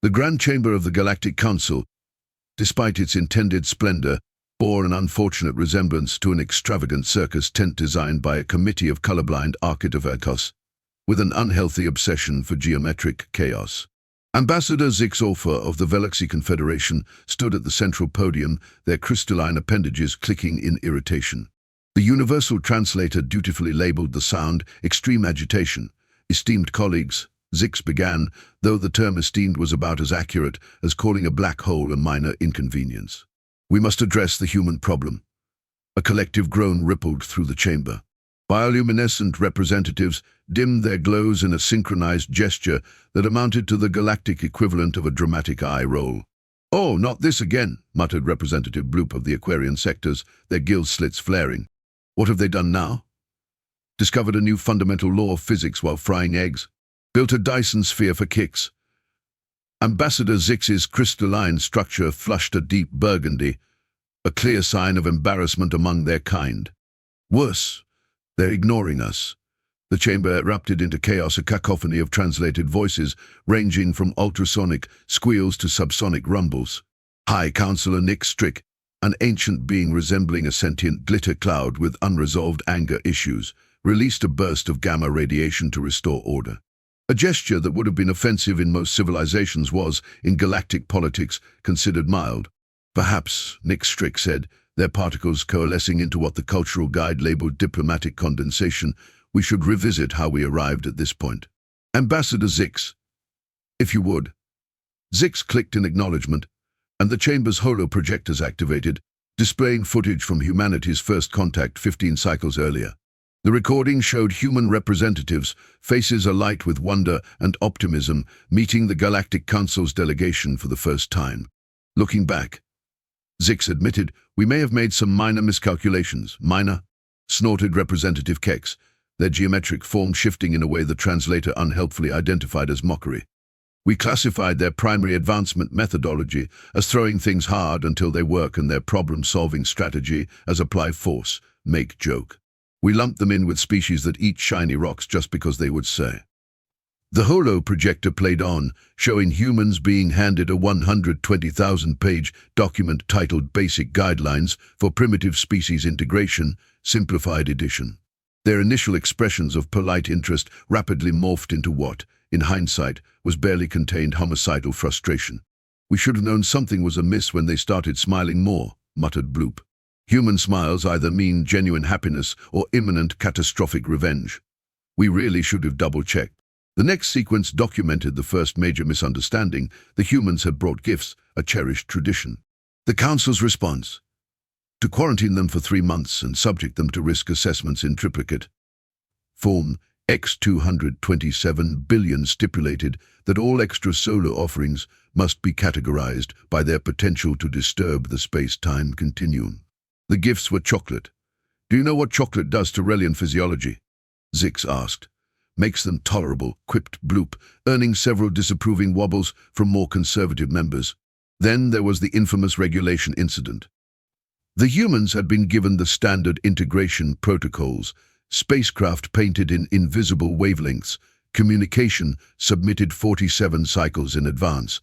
The Grand Chamber of the Galactic Council, despite its intended splendor, bore an unfortunate resemblance to an extravagant circus tent designed by a committee of colorblind architects with an unhealthy obsession for geometric chaos. Ambassador Zix of the Veluxy Confederation stood at the central podium, their crystalline appendages clicking in irritation. The universal translator dutifully labeled the sound extreme agitation. Esteemed colleagues, Zix began, though the term esteemed was about as accurate as calling a black hole a minor inconvenience. We must address the human problem. A collective groan rippled through the chamber. Bioluminescent representatives dimmed their glows in a synchronized gesture that amounted to the galactic equivalent of a dramatic eye roll. "Oh, not this again," muttered Representative Bloop of the Aquarian sectors, their gill slits flaring. "What have they done now? Discovered a new fundamental law of physics while frying eggs? Built a Dyson sphere for kicks?" Ambassador Zix's crystalline structure flushed a deep burgundy, a clear sign of embarrassment among their kind. Worse, they're ignoring us. The chamber erupted into chaos, a cacophony of translated voices, ranging from ultrasonic squeals to subsonic rumbles. High Counselor Nick Strick, an ancient being resembling a sentient glitter cloud with unresolved anger issues, released a burst of gamma radiation to restore order. A gesture that would have been offensive in most civilizations was, in galactic politics, considered mild. "Perhaps," Nick Strick said, their particles coalescing into what the cultural guide labeled diplomatic condensation, "we should revisit how we arrived at this point. Ambassador Zix, if you would." Zix clicked in acknowledgement, and the chamber's holo-projectors activated, displaying footage from humanity's first contact 15 cycles earlier. The recording showed human representatives, faces alight with wonder and optimism, meeting the Galactic Council's delegation for the first time. Looking back, Zix admitted, "We may have made some minor miscalculations." "Minor?" snorted Representative Kex, their geometric form shifting in a way the translator unhelpfully identified as mockery. "We classified their primary advancement methodology as throwing things hard until they work and their problem-solving strategy as apply force, make joke. We lumped them in with species that eat shiny rocks just because they would say." The holo projector played on, showing humans being handed a 120,000-page document titled Basic Guidelines for Primitive Species Integration, Simplified Edition. Their initial expressions of polite interest rapidly morphed into what, in hindsight, was barely contained homicidal frustration. "We should have known something was amiss when they started smiling more," muttered Bloop. "Human smiles either mean genuine happiness or imminent catastrophic revenge. We really should have double-checked." The next sequence documented the first major misunderstanding. The humans had brought gifts, a cherished tradition. The Council's response: to quarantine them for 3 months and subject them to risk assessments in triplicate form. X227 billion stipulated that all extrasolar offerings must be categorized by their potential to disturb the space-time continuum. The gifts were chocolate. "Do you know what chocolate does to Relian physiology?" Zix asked. "Makes them tolerable," quipped Bloop, earning several disapproving wobbles from more conservative members. Then there was the infamous regulation incident. The humans had been given the standard integration protocols, spacecraft painted in invisible wavelengths, communication submitted 47 cycles in advance,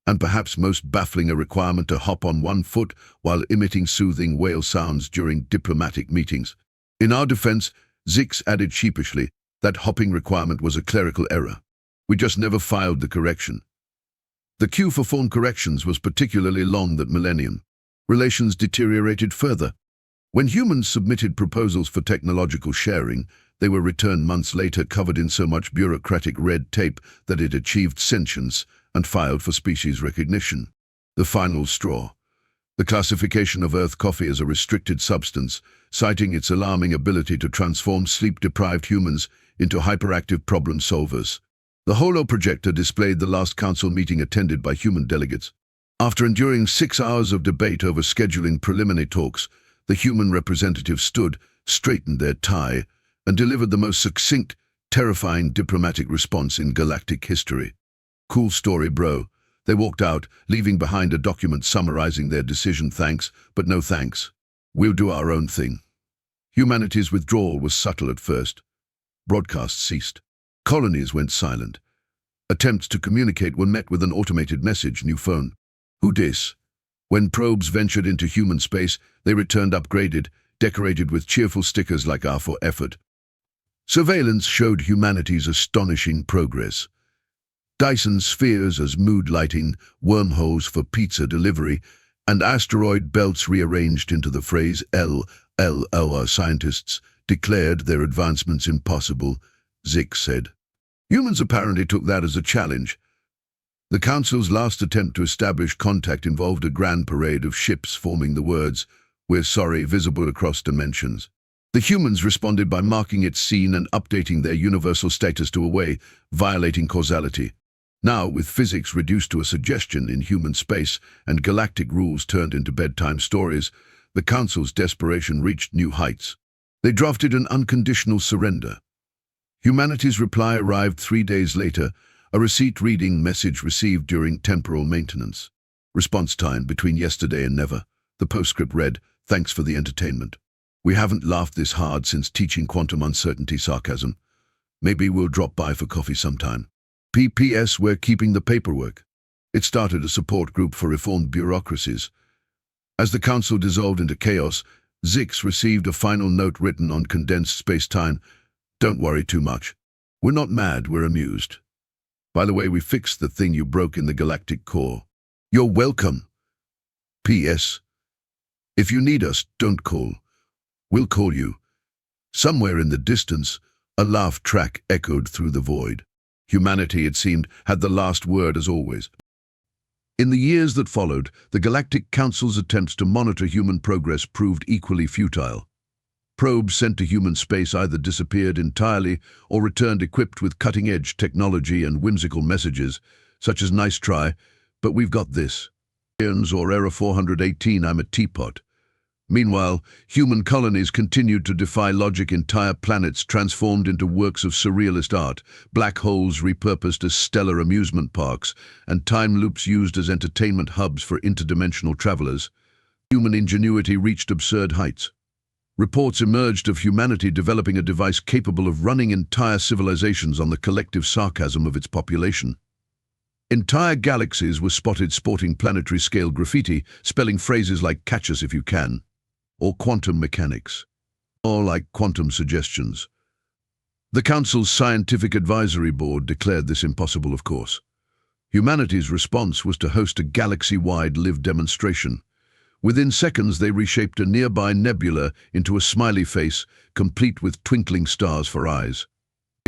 and perhaps most baffling, a requirement to hop on one foot while emitting soothing whale sounds during diplomatic meetings. In our defense, Zix added sheepishly, that hopping requirement was a clerical error. We just never filed the correction. The queue for form corrections was particularly long that millennium. Relations deteriorated further. When humans submitted proposals for technological sharing, they were returned months later covered in so much bureaucratic red tape that it achieved sentience and filed for species recognition. The final straw: the classification of Earth coffee as a restricted substance, citing its alarming ability to transform sleep-deprived humans into hyperactive problem solvers. The holo-projector displayed the last council meeting attended by human delegates. After enduring 6 hours of debate over scheduling preliminary talks, the human representatives stood, straightened their tie, and delivered the most succinct, terrifying diplomatic response in galactic history. "Cool story, bro." They walked out, leaving behind a document summarizing their decision. "Thanks, but no thanks. We'll do our own thing." Humanity's withdrawal was subtle at first. Broadcasts ceased. Colonies went silent. Attempts to communicate were met with an automated message, new phone. Who dis? When probes ventured into human space, they returned upgraded, decorated with cheerful stickers like R for effort. Surveillance showed humanity's astonishing progress. Dyson spheres as mood lighting, wormholes for pizza delivery, and asteroid belts rearranged into the phrase LLLR. Scientists declared their advancements impossible, Zik said. Humans apparently took that as a challenge. The Council's last attempt to establish contact involved a grand parade of ships forming the words, "We're sorry," visible across dimensions. The humans responded by marking its scene and updating their universal status to away, violating causality. Now, with physics reduced to a suggestion in human space and galactic rules turned into bedtime stories, the Council's desperation reached new heights. They drafted an unconditional surrender. Humanity's reply arrived 3 days later, a receipt reading "Message received during temporal maintenance. Response time between yesterday and never." The postscript read, "Thanks for the entertainment. We haven't laughed this hard since teaching quantum uncertainty." Sarcasm. "Maybe we'll drop by for coffee sometime. PPS, we're keeping the paperwork." It started a support group for reformed bureaucracies. As the Council dissolved into chaos, Zix received a final note written on condensed space-time. "Don't worry too much. We're not mad, we're amused. By the way, we fixed the thing you broke in the galactic core. You're welcome. PS. If you need us, don't call. We'll call you." Somewhere in the distance, a laugh track echoed through the void. Humanity, it seemed, had the last word as always. In the years that followed, the Galactic Council's attempts to monitor human progress proved equally futile. Probes sent to human space either disappeared entirely or returned equipped with cutting-edge technology and whimsical messages, such as "Nice try, but we've got this," or "Error 418, I'm a teapot." Meanwhile, human colonies continued to defy logic. Entire planets transformed into works of surrealist art, black holes repurposed as stellar amusement parks, and time loops used as entertainment hubs for interdimensional travelers. Human ingenuity reached absurd heights. Reports emerged of humanity developing a device capable of running entire civilizations on the collective sarcasm of its population. Entire galaxies were spotted sporting planetary-scale graffiti, spelling phrases like "catch us if you can," or "quantum mechanics," or like "quantum suggestions." The Council's Scientific Advisory Board declared this impossible, of course. Humanity's response was to host a galaxy-wide live demonstration. Within seconds, they reshaped a nearby nebula into a smiley face, complete with twinkling stars for eyes,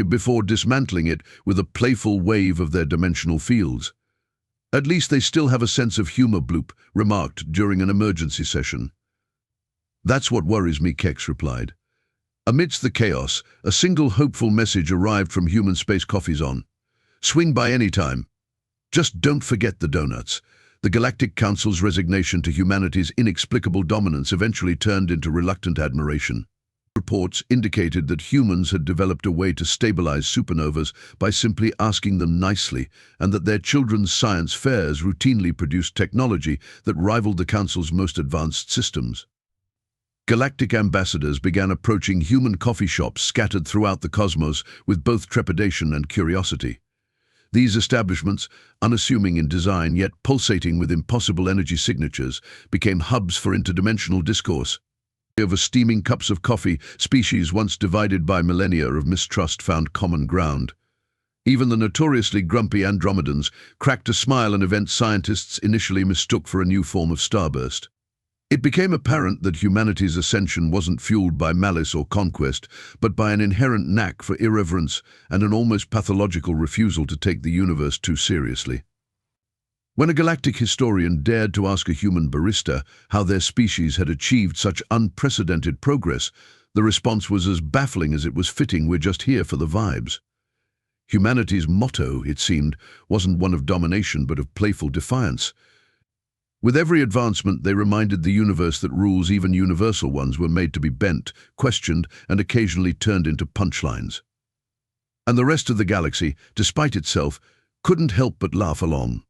before dismantling it with a playful wave of their dimensional fields. "At least they still have a sense of humor," Bloop remarked during an emergency session. "That's what worries me," Kex replied. Amidst the chaos, a single hopeful message arrived from Human Space Coffee's on. "Swing by any time. Just don't forget the donuts." The Galactic Council's resignation to humanity's inexplicable dominance eventually turned into reluctant admiration. Reports indicated that humans had developed a way to stabilize supernovas by simply asking them nicely, and that their children's science fairs routinely produced technology that rivaled the Council's most advanced systems. Galactic ambassadors began approaching human coffee shops scattered throughout the cosmos with both trepidation and curiosity. These establishments, unassuming in design yet pulsating with impossible energy signatures, became hubs for interdimensional discourse. Over steaming cups of coffee, species once divided by millennia of mistrust found common ground. Even the notoriously grumpy Andromedans cracked a smile, an event scientists initially mistook for a new form of starburst. It became apparent that humanity's ascension wasn't fueled by malice or conquest, but by an inherent knack for irreverence and an almost pathological refusal to take the universe too seriously. When a galactic historian dared to ask a human barista how their species had achieved such unprecedented progress, the response was as baffling as it was fitting: "We're just here for the vibes." Humanity's motto, it seemed, wasn't one of domination but of playful defiance. With every advancement, they reminded the universe that rules, even universal ones, were made to be bent, questioned, and occasionally turned into punchlines. And the rest of the galaxy, despite itself, couldn't help but laugh along.